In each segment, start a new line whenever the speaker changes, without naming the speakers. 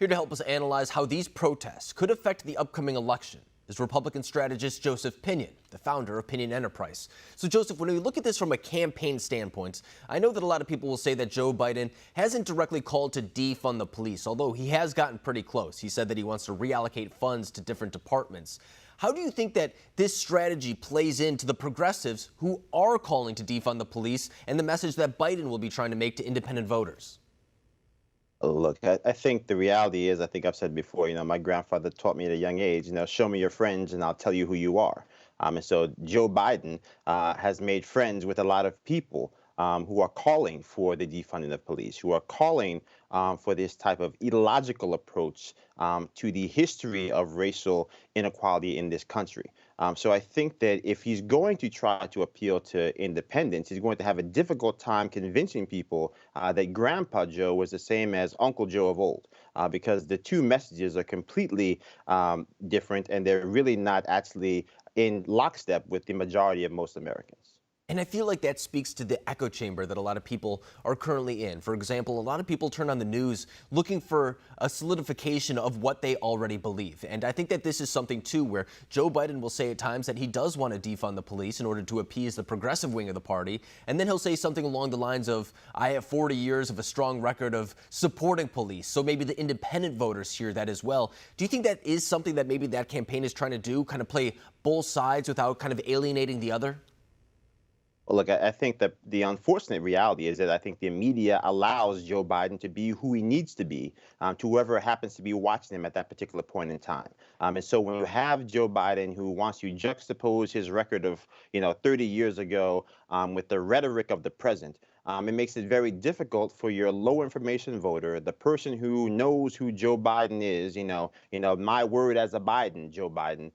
Here to help us analyze how these protests could affect the upcoming election is Republican strategist Joseph Pinion, the founder of Pinion Enterprise. So, Joseph, when we look at this from a campaign standpoint, I know that a lot of people will say that Joe Biden hasn't directly called to defund the police, although he has gotten pretty close. He said that he wants to reallocate funds to different departments. How do you think that this strategy plays into the progressives who are calling to defund the police and the message that Biden will be trying to make to independent voters?
Look, I think the reality is, I think I've said before, my grandfather taught me at a young age, show me your friends and I'll tell you who you are. And so Joe Biden has made friends with a lot of people who are calling for the defunding of police, who are calling for this type of ideological approach to the history of racial inequality in this country. So I think that if he's going to try to appeal to independents, he's going to have a difficult time convincing people that Grandpa Joe was the same as Uncle Joe of old, because the two messages are completely different, and they're really not actually in lockstep with the majority of most Americans.
And I feel like that speaks to the echo chamber that a lot of people are currently in. For example, a lot of people turn on the news looking for a solidification of what they already believe. And I think that this is something, too, where Joe Biden will say at times that he does want to defund the police in order to appease the progressive wing of the party. And then he'll say something along the lines of, I have 40 years of a strong record of supporting police. So maybe the independent voters hear that as well. Do you think that is something that maybe that campaign is trying to do, kind of play both sides without kind of alienating the other?
Well, look, I think that the unfortunate reality is that I think the media allows Joe Biden to be who he needs to be to whoever happens to be watching him at that particular point in time. And so when you have Joe Biden who wants to juxtapose his record of, 30 years ago with the rhetoric of the present, it makes it very difficult for your low information voter, the person who knows who Joe Biden is, my word as a Biden, Joe Biden.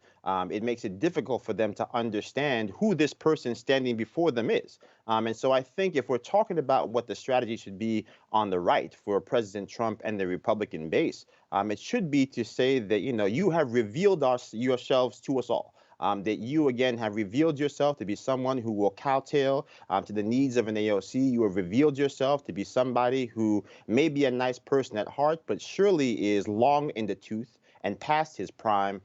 It makes it difficult for them to understand who this person standing before them is. And so I think if we're talking about what the strategy should be on the right for President Trump and the Republican base, it should be to say that, you have revealed yourselves to us all. That you, again, have revealed yourself to be someone who will kowtow to the needs of an AOC. You have revealed yourself to be somebody who may be a nice person at heart, but surely is long in the tooth and past his prime.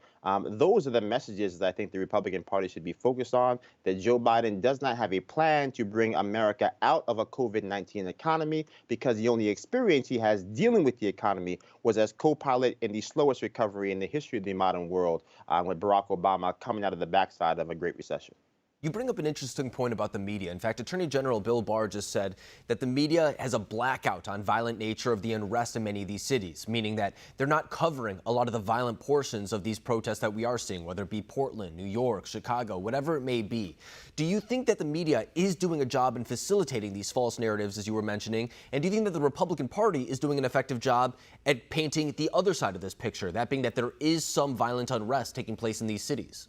Those are the messages that I think the Republican Party should be focused on, that Joe Biden does not have a plan to bring America out of a COVID-19 economy, because the only experience he has dealing with the economy was as co-pilot in the slowest recovery in the history of the modern world, with Barack Obama coming out of the backside of a Great Recession.
You bring up an interesting point about the media. In fact, Attorney General Bill Barr just said that the media has a blackout on violent nature of the unrest in many of these cities, meaning that they're not covering a lot of the violent portions of these protests that we are seeing, whether it be Portland, New York, Chicago, whatever it may be. Do you think that the media is doing a job in facilitating these false narratives, as you were mentioning? And do you think that the Republican Party is doing an effective job at painting the other side of this picture, that being that there is some violent unrest taking place in these cities?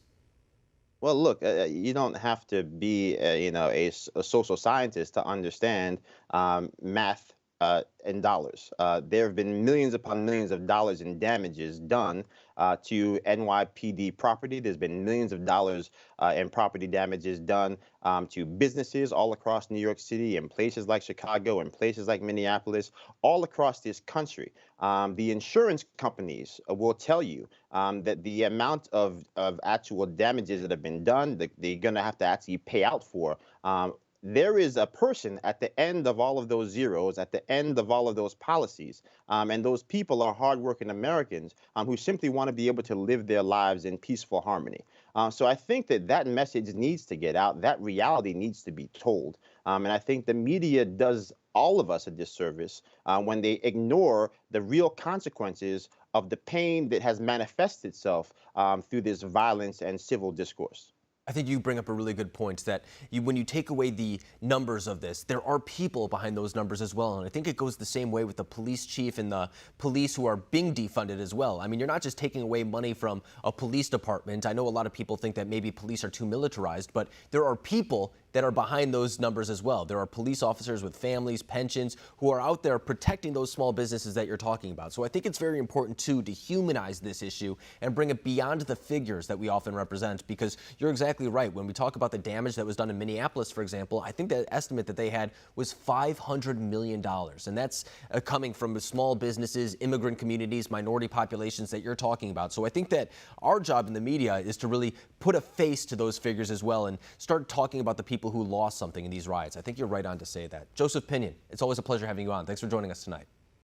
Well, look, you don't have to be, a social scientist to understand math and dollars. There have been millions upon millions of dollars in damages done to NYPD property. There's been millions of dollars in property damages done to businesses all across New York City and places like Chicago and places like Minneapolis, all across this country. The insurance companies will tell you that the amount of actual damages that have been done, that they're going to have to actually pay out for. There is a person at the end of all of those zeros, at the end of all of those policies. And those people are hardworking Americans who simply want to be able to live their lives in peaceful harmony. So I think that message needs to get out. That reality needs to be told. And I think the media does all of us a disservice when they ignore the real consequences of the pain that has manifested itself through this violence and civil discourse.
I think you bring up a really good point that when you take away the numbers of this, there are people behind those numbers as well. And I think it goes the same way with the police chief and the police who are being defunded as well. I mean, you're not just taking away money from a police department. I know a lot of people think that maybe police are too militarized, but there are people that are behind those numbers as well. There are police officers with families, pensions, who are out there protecting those small businesses that you're talking about. So I think it's very important, too, to humanize this issue and bring it beyond the figures that we often represent, because you're exactly right. When we talk about the damage that was done in Minneapolis, for example, I think the estimate that they had was $500 million. And that's coming from small businesses, immigrant communities, minority populations that you're talking about. So I think that our job in the media is to really put a face to those figures as well and start talking about the people who lost something in these riots. I think you're right on to say that. Joseph Pinion, it's always a pleasure having you on. Thanks for joining us tonight.